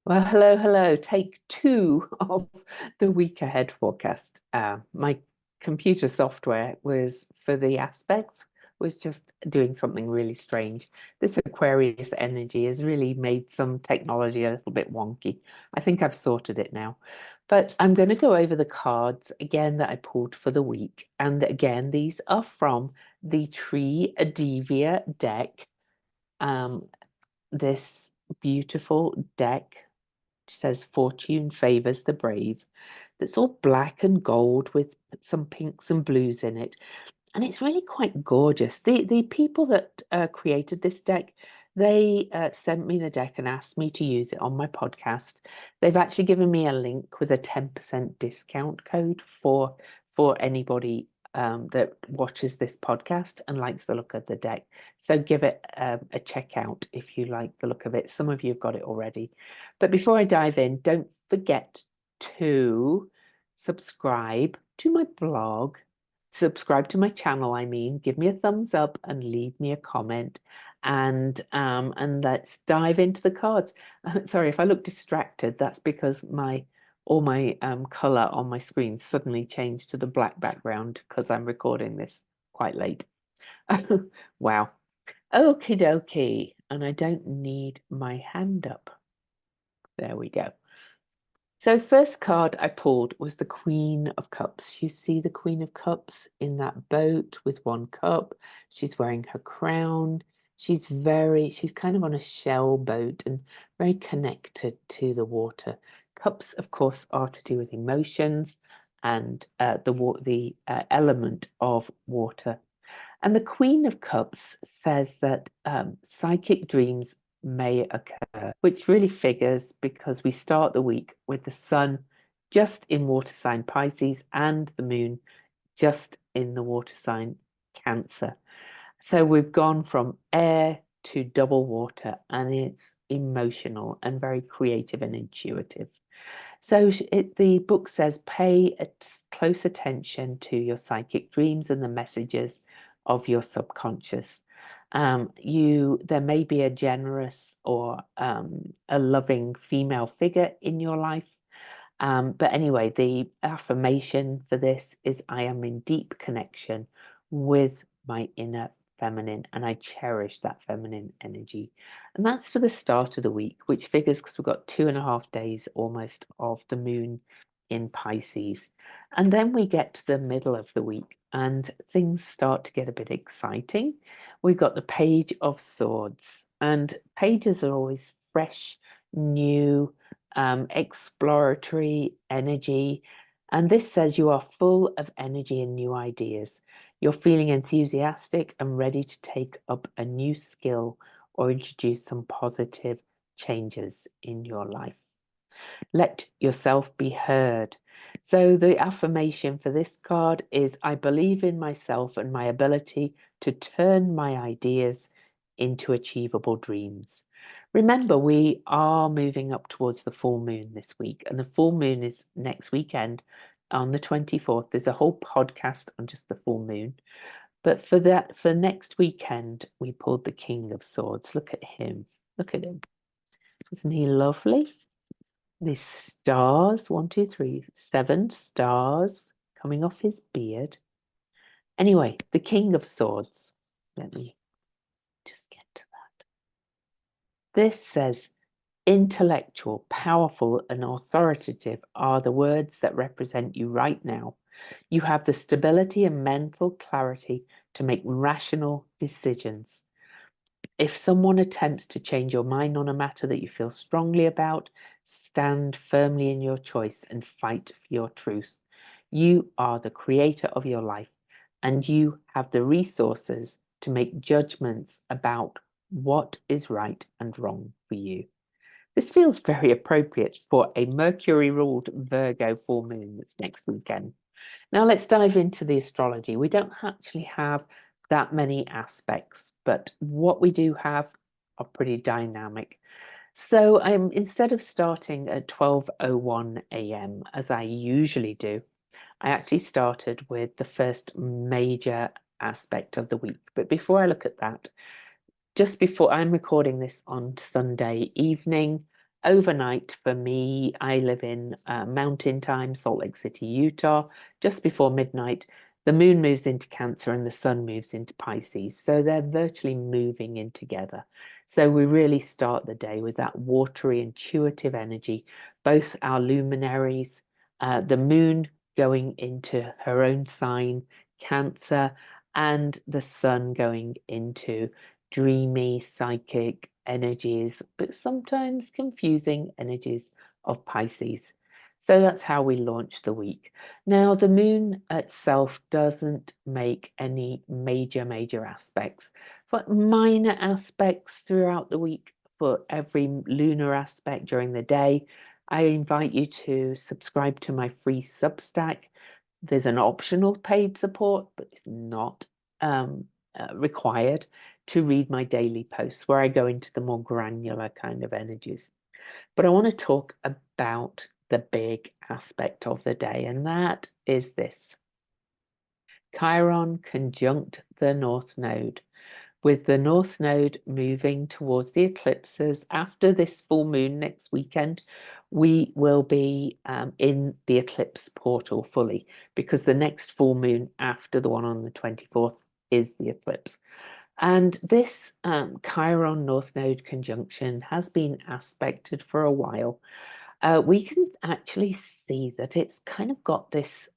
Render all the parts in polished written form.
Well, hello, hello. Take two of the week ahead forecast. My computer software was for the aspects was just doing something really strange. This Aquarius energy has really made some technology a little bit wonky. I think I've sorted it now. But I'm going to go over the cards again that I pulled for the week. And again, these are from the Tree Adivia deck. Um, this beautiful deck says fortune favors the brave. That's all black and gold with some pinks and blues in it. And it's really quite gorgeous. The people that created this deck, they sent me the deck and asked me to use it on my podcast. They've actually given me a link with a 10% discount code for anybody that watches this podcast and likes the look of the deck. So give it a check out if you like the look of it. Some of you have got it already. But before I dive in, don't forget to subscribe to my blog, subscribe to my channel, I mean, give me a thumbs up and leave me a comment. And let's dive into the cards. Sorry if I look distracted, that's because all my color on my screen suddenly changed to the black background because I'm recording this quite late. Wow. Okie dokie. And I don't need my hand up. There we go. So first card I pulled was the Queen of Cups. You see the Queen of Cups in that boat with one cup. She's wearing her crown. She's kind of on a shell boat and very connected to the water. Cups, of course, are to do with emotions and the element of water. And the Queen of Cups says that psychic dreams may occur, which really figures because we start the week with the sun just in water sign Pisces and the moon just in the water sign Cancer. So we've gone from air to double water, and it's emotional and very creative and intuitive. So the book says pay close attention to your psychic dreams and the messages of your subconscious. There may be a generous or a loving female figure in your life. But anyway, the affirmation for this is I am in deep connection with my inner feminine and I cherish that feminine energy. And that's for the start of the week, which figures because we've got 2.5 days almost of the moon in Pisces. And then we get to the middle of the week and things start to get a bit exciting. We've got the Page of Swords, and pages are always fresh, new, exploratory energy. And this says you are full of energy and new ideas. You're feeling enthusiastic and ready to take up a new skill or introduce some positive changes in your life. Let yourself be heard. So the affirmation for this card is I believe in myself and my ability to turn my ideas into achievable dreams. Remember, we are moving up towards the full moon this week, and the full moon is next weekend on the 24th. There's a whole podcast on just the full moon. But for next weekend, we pulled the King of Swords. Look at him. Look at him. Isn't he lovely? These stars, 1, 2, 3, 7 stars coming off his beard. Anyway, the King of Swords. Let me just get to that. This says, intellectual, powerful, and authoritative are the words that represent you right now. You have the stability and mental clarity to make rational decisions. If someone attempts to change your mind on a matter that you feel strongly about, stand firmly in your choice and fight for your truth. You are the creator of your life, and you have the resources to make judgments about what is right and wrong for you. This feels very appropriate for a Mercury-ruled Virgo full moon that's next weekend. Now let's dive into the astrology. We don't actually have that many aspects, but what we do have are pretty dynamic. So instead of starting at 12:01 a.m. as I usually do, I actually started with the first major aspect of the week. But before I look at that, just before I'm recording this on Sunday evening, overnight for me, I live in Mountain Time, Salt Lake City, Utah. Just before midnight, the moon moves into Cancer and the sun moves into Pisces. So they're virtually moving in together. So we really start the day with that watery, intuitive energy, both our luminaries, the moon going into her own sign, Cancer, and the sun going into dreamy, psychic energies, but sometimes confusing energies of Pisces. So that's how we launch the week. Now, the moon itself doesn't make any major aspects, but minor aspects throughout the week for every lunar aspect during the day. I invite you to subscribe to my free Substack. There's an optional paid support, but it's not required to read my daily posts where I go into the more granular kind of energies. But I want to talk about the big aspect of the day, and that is this. Chiron conjunct the North Node, with the North Node moving towards the eclipses. After this full moon next weekend, we will be in the eclipse portal fully, because the next full moon after the one on the 24th is the eclipse. And this Chiron North Node conjunction has been aspected for a while. We can actually see that it's kind of got this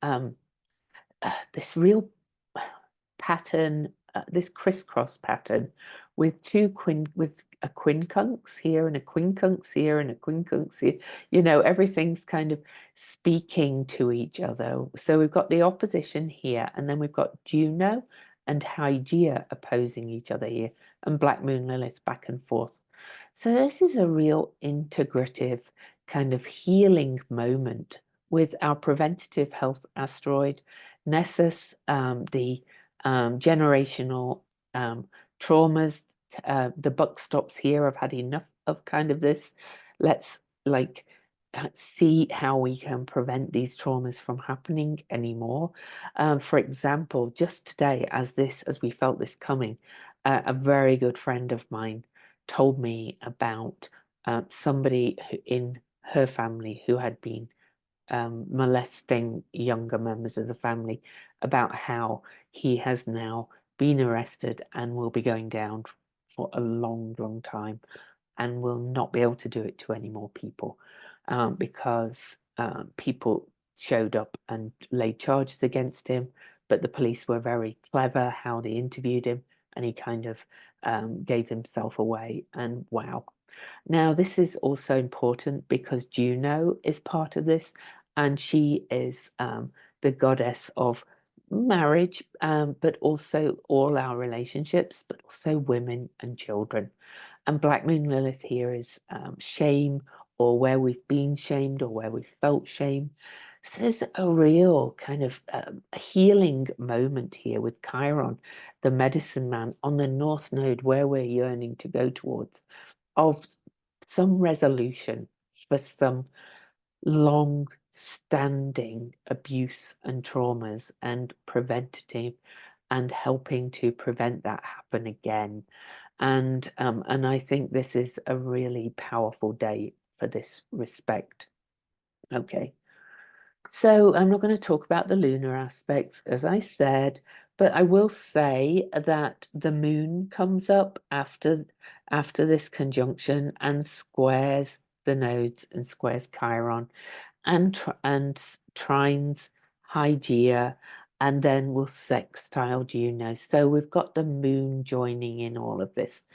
this real pattern, this crisscross pattern with a quincunx here and a quincunx here and a quincunx here. You know, everything's kind of speaking to each other. So we've got the opposition here, and then we've got Juno and Hygeia opposing each other here, and Black Moon Lilith back and forth. So this is a real integrative kind of healing moment with our preventative health asteroid, Nessus, the generational traumas. The buck stops here. I've had enough of kind of this. Let's see how we can prevent these traumas from happening anymore. For example, just today, as we felt this coming, a very good friend of mine told me about somebody in her family who had been molesting younger members of the family, about how he has now been arrested and will be going down for a long time and will not be able to do it to any more people because people showed up and laid charges against him, but the police were very clever how they interviewed him, and he kind of gave himself away. And wow. Now, this is also important because Juno is part of this, and she is the goddess of marriage, but also all our relationships, but also women and children. And Black Moon Lilith here is shame, or where we've been shamed, or where we've felt shame. So there's a real kind of healing moment here with Chiron, the medicine man, on the North Node, where we're yearning to go towards, of some resolution for some long-standing abuse and traumas, and preventative and helping to prevent that happen again. And I think this is a really powerful day for this respect. Okay, so I'm not going to talk about the lunar aspects, as I said, but I will say that the moon comes up after this conjunction and squares the nodes and squares Chiron, and trines Hygeia, and then will sextile Juno. So we've got the moon joining in all of this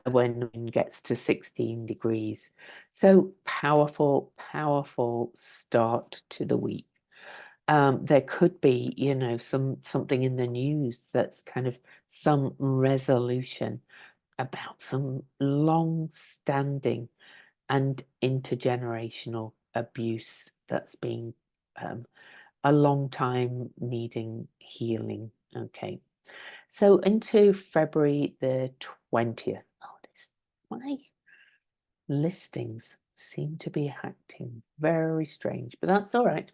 when the moon gets to 16 degrees. So powerful start to the week. There could be, you know, something in the news that's kind of some resolution about some long-standing and intergenerational abuse that's been a long time needing healing. Okay, so into February the 20th. Oh, my listings seem to be acting very strange, but that's all right.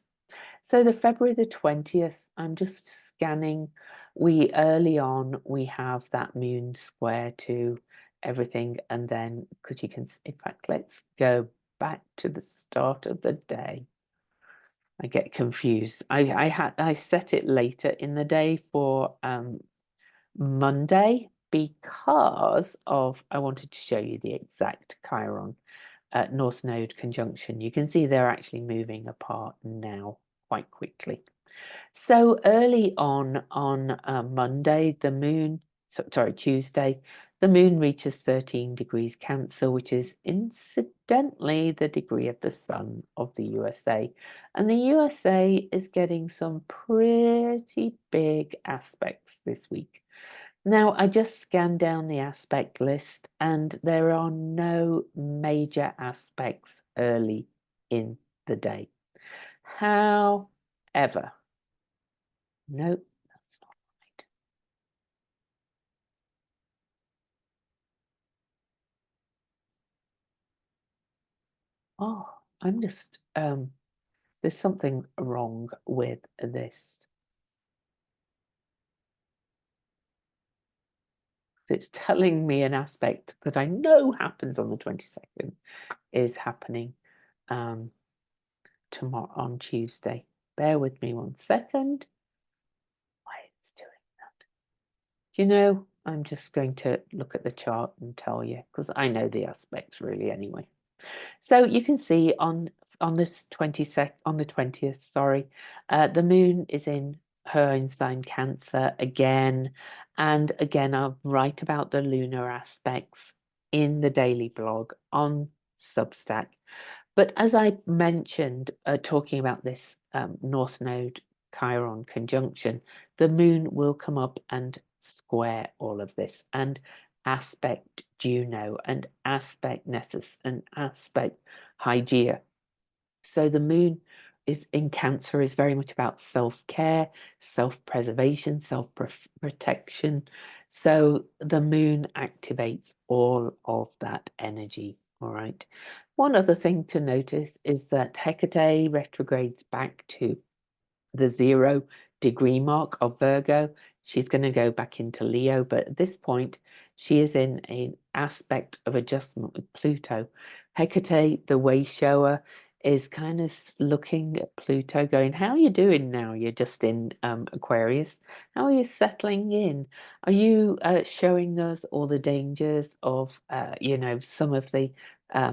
So the February the 20th, I'm just scanning. Early on, we have that moon square to everything, and then, because you can, in fact, let's go back to the start of the day. I get confused. I set it later in the day for Monday because of I wanted to show you the exact Chiron North Node conjunction. You can see they're actually moving apart now quite quickly. So early on Monday, the moon, sorry, Tuesday, the moon reaches 13 degrees Cancer, which is incidentally the degree of the sun of the USA. And the USA is getting some pretty big aspects this week. Now, I just scanned down the aspect list and there are no major aspects early in the day. However, no, that's not right. Oh, I'm just, there's something wrong with this. It's telling me an aspect that I know happens on the 22nd is happening tomorrow on Tuesday. Bear with me 1 second. Why it's doing that? You know, I'm just going to look at the chart and tell you because I know the aspects really anyway. So you can see on this 20th, sorry, the moon is in her own sign Cancer again, and again I'll write about the lunar aspects in the daily blog on Substack. But as I mentioned, talking about this North Node Chiron conjunction, the moon will come up and square all of this and aspect Juno and aspect Nessus and aspect Hygeia. So the moon is in Cancer is very much about self-care, self-preservation, self-protection. So the moon activates all of that energy. All right. One other thing to notice is that Hecate retrogrades back to the 0 degree mark of Virgo. She's going to go back into Leo, but at this point, she is in an aspect of adjustment with Pluto. Hecate, the way shower, is kind of looking at Pluto going, how are you doing now? You're just in Aquarius. How are you settling in? Are you showing us all the dangers of, some of the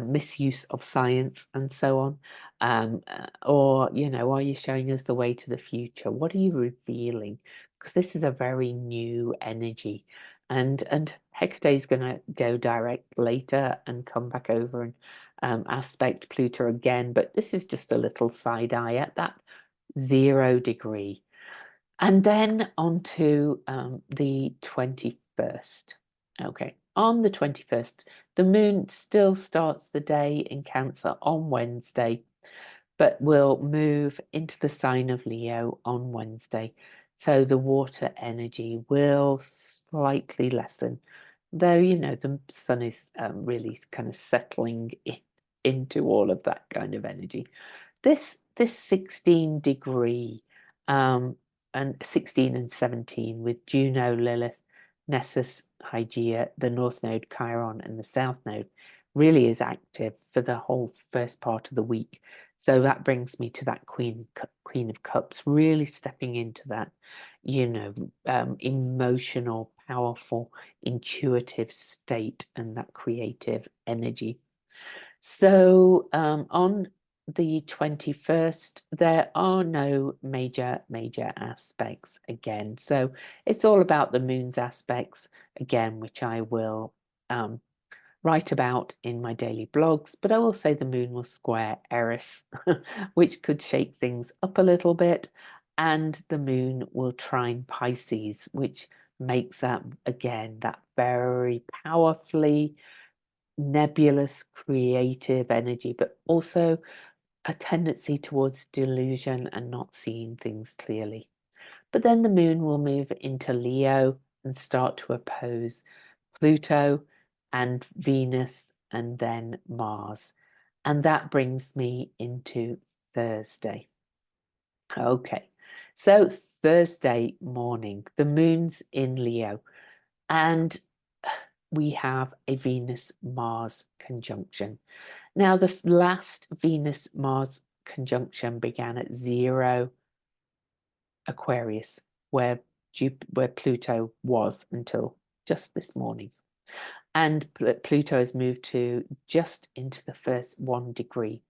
misuse of science and so on? Or, are you showing us the way to the future? What are you revealing? Because this is a very new energy. And Hecate is going to go direct later and come back over and aspect Pluto again, but this is just a little side eye at that 0 degree. And then on to the 21st. Okay, on the 21st, the moon still starts the day in Cancer on Wednesday, but will move into the sign of Leo on Wednesday. So the water energy will slightly lessen, though, the sun is really kind of settling into all of that kind of energy. This 16 degree and 16 and 17 with Juno, Lilith, Nessus, Hygeia, the North Node, Chiron, and the South Node really is active for the whole first part of the week. So that brings me to that Queen of Cups, really stepping into that, emotional, powerful, intuitive state and that creative energy. So on the 21st, there are no major aspects again. So it's all about the moon's aspects again, which I will write about in my daily blogs, but I will say the moon will square Eris, which could shake things up a little bit, and the moon will trine Pisces, which makes that, again, that very powerfully nebulous creative energy, but also a tendency towards delusion and not seeing things clearly. But then the moon will move into Leo and start to oppose Pluto and Venus and then Mars. And that brings me into Thursday. Okay, so Thursday morning, the moon's in Leo, and we have a Venus-Mars conjunction. Now, the last Venus-Mars conjunction began at 0 Aquarius, where Pluto was until just this morning. And Pluto has moved to just into the first 1 degree.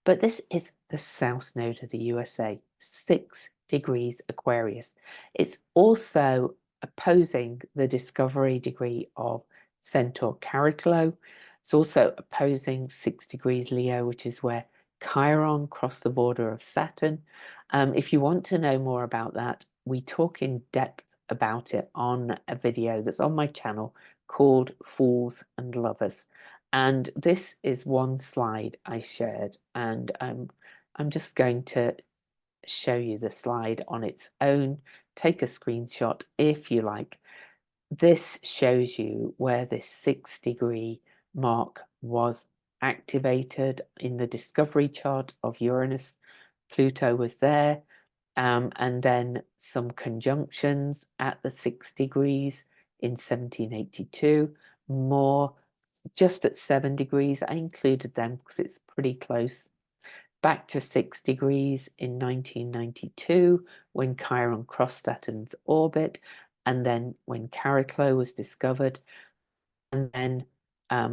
But this is the south node of the USA, 6 degrees Aquarius. It's also opposing the discovery degree of Centaur Chariklo. It's also opposing 6 degrees Leo, which is where Chiron crossed the border of Saturn. If you want to know more about that, we talk in depth about it on a video that's on my channel called Fools and Lovers. And this is one slide I shared, and I'm just going to show you the slide on its own. Take a screenshot if you like. This shows you where this 6 degree mark was activated in the discovery chart of Uranus. Pluto was there, and then some conjunctions at the 6 degrees in 1782, more just at 7 degrees. I included them because it's pretty close. Back to 6 degrees in 1992 when Chiron crossed Saturn's orbit, and then when Chariklo was discovered, and then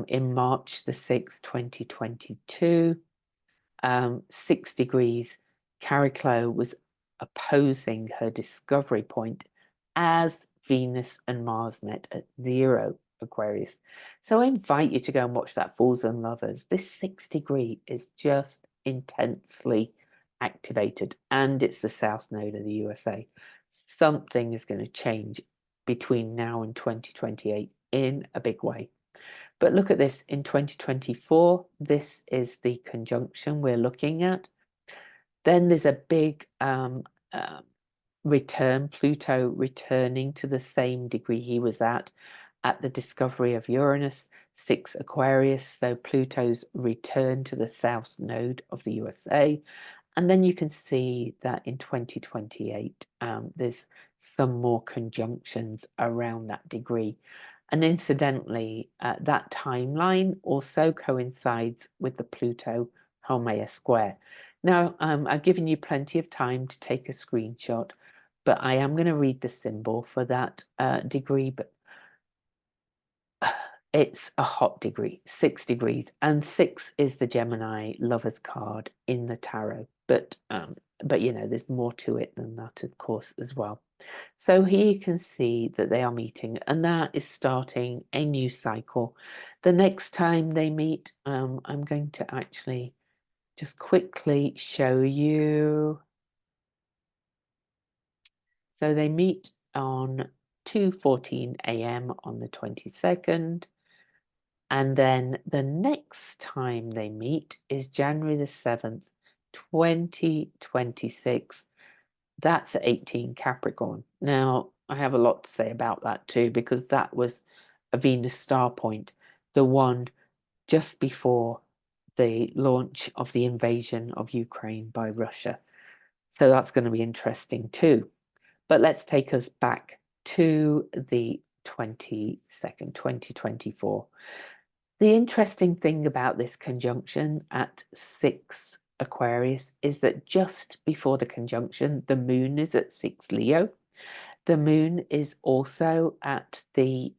in March the 6th, 2022, 6 degrees, Chariklo was opposing her discovery point as Venus and Mars met at 0 Aquarius. So I invite you to go and watch that Fools and Lovers. This 6 degree is just intensely activated, and it's the south node of the USA. Something is going to change between now and 2028 in a big way. But look at this, in 2024, this is the conjunction we're looking at. Then there's a big return, Pluto returning to the same degree he was at the discovery of Uranus, 6 Aquarius. So Pluto's return to the south node of the USA. And then you can see that in 2028, there's some more conjunctions around that degree. And incidentally, that timeline also coincides with the Pluto-Haumea square. Now, I've given you plenty of time to take a screenshot, but I am going to read the symbol for that degree, but it's a hot degree, 6 degrees, and 6 is the Gemini lovers card in the tarot. But you know, there's more to it than that, of course, as well. So here you can see that they are meeting, and that is starting a new cycle. The next time they meet, I'm going to actually just quickly show you. So they meet on 2:14 a.m. on the 22nd. And then the next time they meet is January the 7th, 2026. That's at 18 Capricorn. Now, I have a lot to say about that too, because that was a Venus star point, the one just before the launch of the invasion of Ukraine by Russia. So that's going to be interesting too. But let's take us back to the 22nd, 2024. The interesting thing about this conjunction at 6 Aquarius is that just before the conjunction, the moon is at 6 Leo. The moon is also at the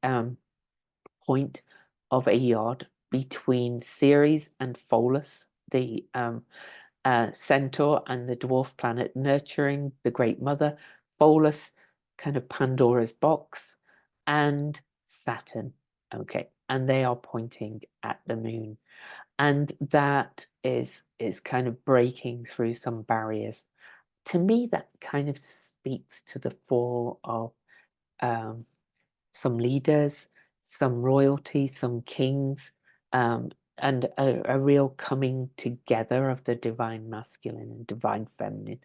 point of a yod between Ceres and Pholus, the centaur and the dwarf planet nurturing the Great Mother, Pholus, kind of Pandora's box, and Saturn. Okay, and they are pointing at the moon, and that is kind of breaking through some barriers. To me, that kind of speaks to the fall of some leaders, some royalty, some kings, and a real coming together of the divine masculine and divine feminine.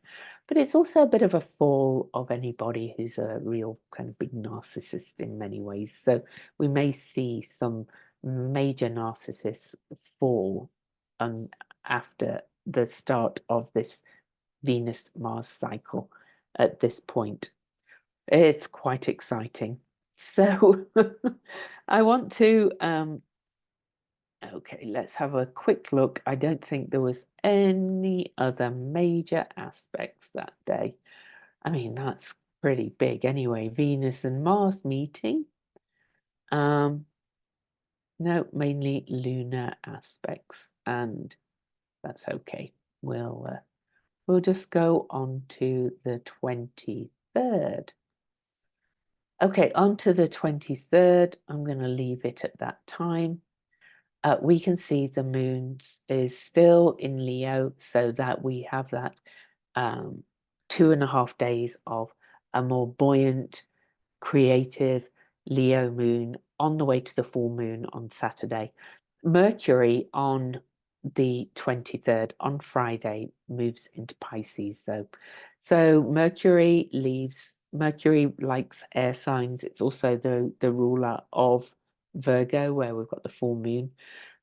But it's also a bit of a fall of anybody who's a real kind of big narcissist in many ways. So we may see some major narcissists fall after the start of this Venus-Mars cycle at this point. It's quite exciting. So I want to, okay, let's have a quick look. I don't think there was any other major aspects that day. I mean, that's pretty big anyway. Venus and Mars meeting. No, mainly lunar aspects, and that's okay. We'll just go on to the 23rd. Okay, on to the 23rd. I'm going to leave it at that time. We can see the moon is still in Leo, so that we have that 2.5 days of a more buoyant, creative Leo moon on the way to the full moon on Saturday. Mercury on the 23rd, on Friday, moves into Pisces. So Mercury likes air signs. It's also the ruler of Virgo, where we've got the full moon.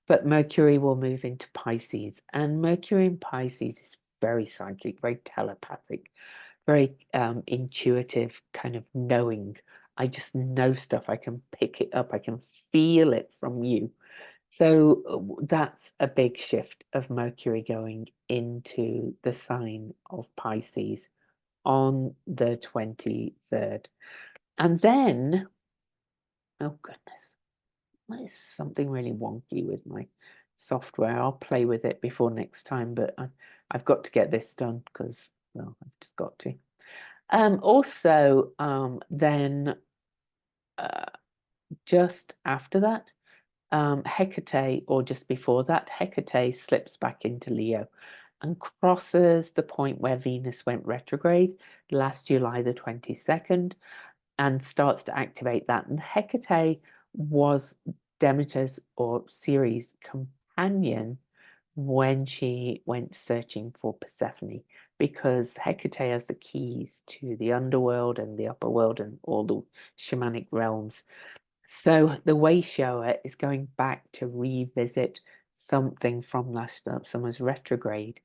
But Mercury will move into Pisces, and Mercury in Pisces is very psychic, very telepathic, very intuitive, kind of knowing. I just know stuff. I can pick it up. I can feel it from you. So that's a big shift of Mercury going into the sign of Pisces on the 23rd. And then, oh goodness, there's something really wonky with my software. I'll play with it before next time, but I've got to get this done because, well, I've just got to. Also, then just after that, Hecate, or just before that, Hecate slips back into Leo and crosses the point where Venus went retrograde last July the 22nd and starts to activate that. And Hecate was Demeter's or Ceres' companion when she went searching for Persephone, because Hecate has the keys to the underworld and the upper world and all the shamanic realms. So the Wayshower is going back to revisit something from last summer's retrograde,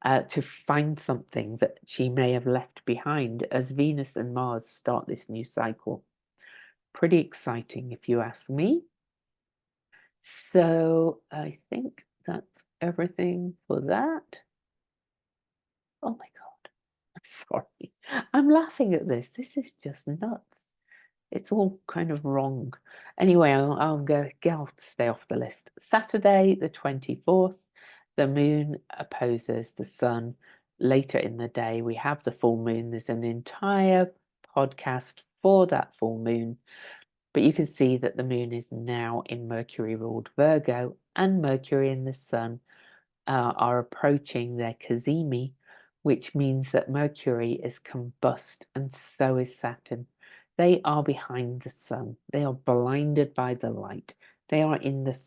to find something that she may have left behind as Venus and Mars start this new cycle. Pretty exciting, if you ask me. So I think that's everything for that. Oh my God, I'm sorry. I'm laughing at this. This is just nuts. It's all kind of wrong. Anyway, I'll stay off the list. Saturday, the 24th, the moon opposes the sun. Later in the day, we have the full moon. There's an entire podcast for that full moon. But you can see that the moon is now in Mercury ruled Virgo, and Mercury and the sun are approaching their cazimi, which means that Mercury is combust and so is Saturn. They are behind the sun. They are blinded by the light. They are in the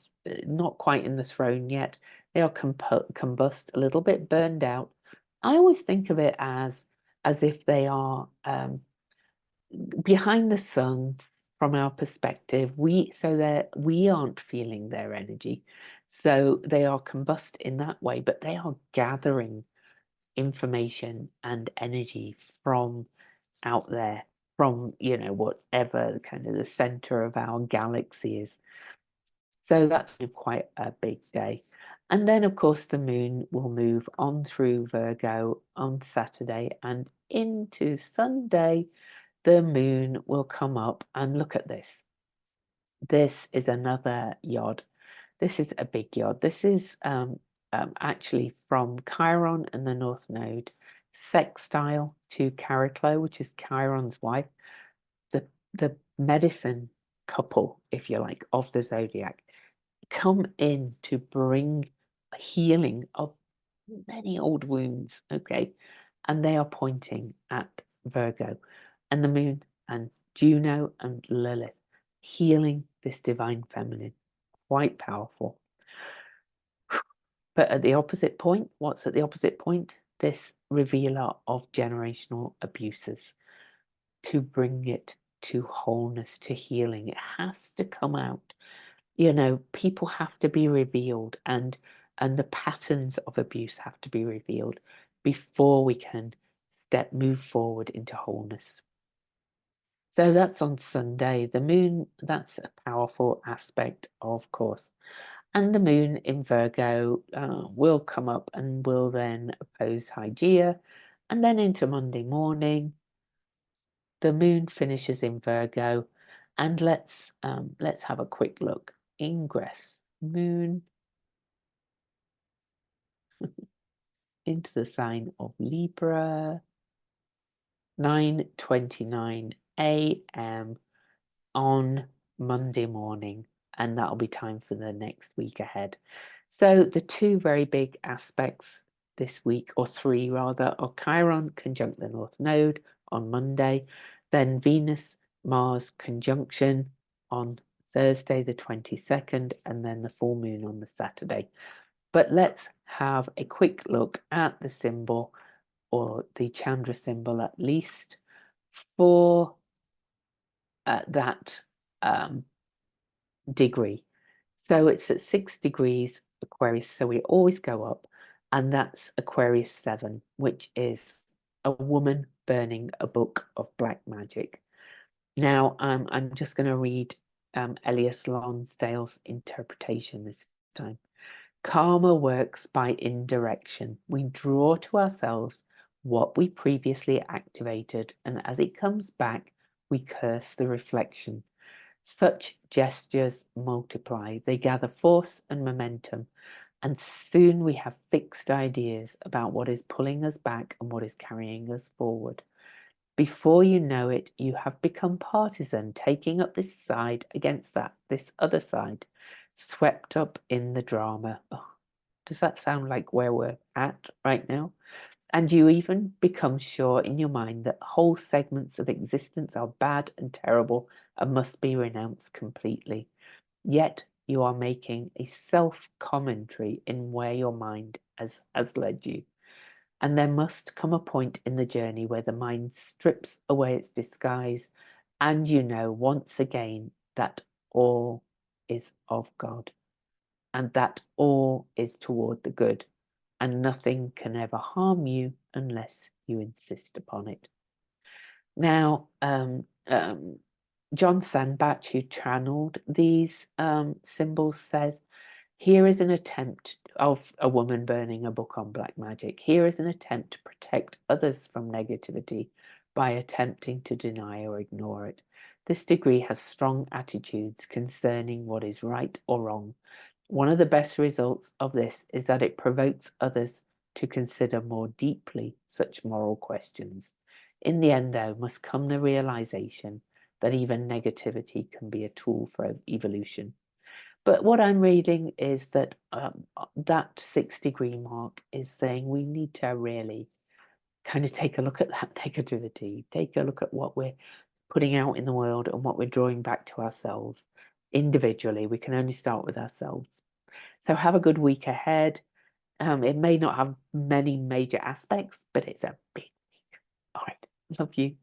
not quite in the throne yet. They are combust, a little bit burned out. I always think of it as if they are behind the sun from our perspective. We aren't feeling their energy, so they are combust in that way, but they are gathering information and energy from out there, from whatever kind of the center of our galaxy is. So that's quite a big day. And then of course the moon will move on through Virgo on Saturday, and into Sunday the moon will come up, and look at this. This is another yod. This is a big yod. This is actually from Chiron and the North Node, sextile to Chariklo, which is Chiron's wife, the medicine couple, if you like, of the zodiac, come in to bring healing of many old wounds, okay? And they are pointing at Virgo and the moon and Juno and Lilith, healing this divine feminine. Quite powerful. But at the opposite point, what's at the opposite point? This revealer of generational abuses, to bring it to wholeness, to healing. It has to come out. People have to be revealed, and the patterns of abuse have to be revealed before we can move forward into wholeness. So that's on Sunday. The moon, that's a powerful aspect, of course. And the moon in Virgo will come up and will then oppose Hygeia. And then into Monday morning, the moon finishes in Virgo. And let's have a quick look. Ingress, moon into the sign of Libra, 9:29 a.m. on Monday morning, and that'll be time for the next week ahead. So the two very big aspects this week, or three rather, are Chiron conjunct the North Node on Monday, then Venus Mars conjunction on Thursday the 22nd, and then the full moon on the Saturday. But let's have a quick look at the symbol, or the Chandra symbol at least, for that degree. So it's at 6 degrees Aquarius, so we always go up, and that's Aquarius 7, which is a woman burning a book of black magic. Now, I'm just going to read Elias Lonsdale's interpretation this time. Karma works by indirection. We draw to ourselves what we previously activated, and as it comes back, we curse the reflection. Such gestures multiply, they gather force and momentum, and soon we have fixed ideas about what is pulling us back and what is carrying us forward. Before you know it, you have become partisan, taking up this side against this other side, swept up in the drama. Oh, does that sound like where we're at right now? And you even become sure in your mind that whole segments of existence are bad and terrible and must be renounced completely. Yet you are making a self-commentary in where your mind has led you. And there must come a point in the journey where the mind strips away its disguise, and you know once again that all is of God, and that all is toward the good, and nothing can ever harm you unless you insist upon it. Now, John Sandbach, who channeled these symbols, says, here is an attempt of a woman burning a book on black magic. Here is an attempt to protect others from negativity by attempting to deny or ignore it. This degree has strong attitudes concerning what is right or wrong. One of the best results of this is that it provokes others to consider more deeply such moral questions. In the end, though, must come the realization that even negativity can be a tool for evolution. But what I'm reading is that that 6-degree mark is saying we need to really kind of take a look at that negativity, take a look at what we're putting out in the world and what we're drawing back to ourselves individually. We can only start with ourselves. So have a good week ahead. It may not have many major aspects, but it's a big week. All right. Love you.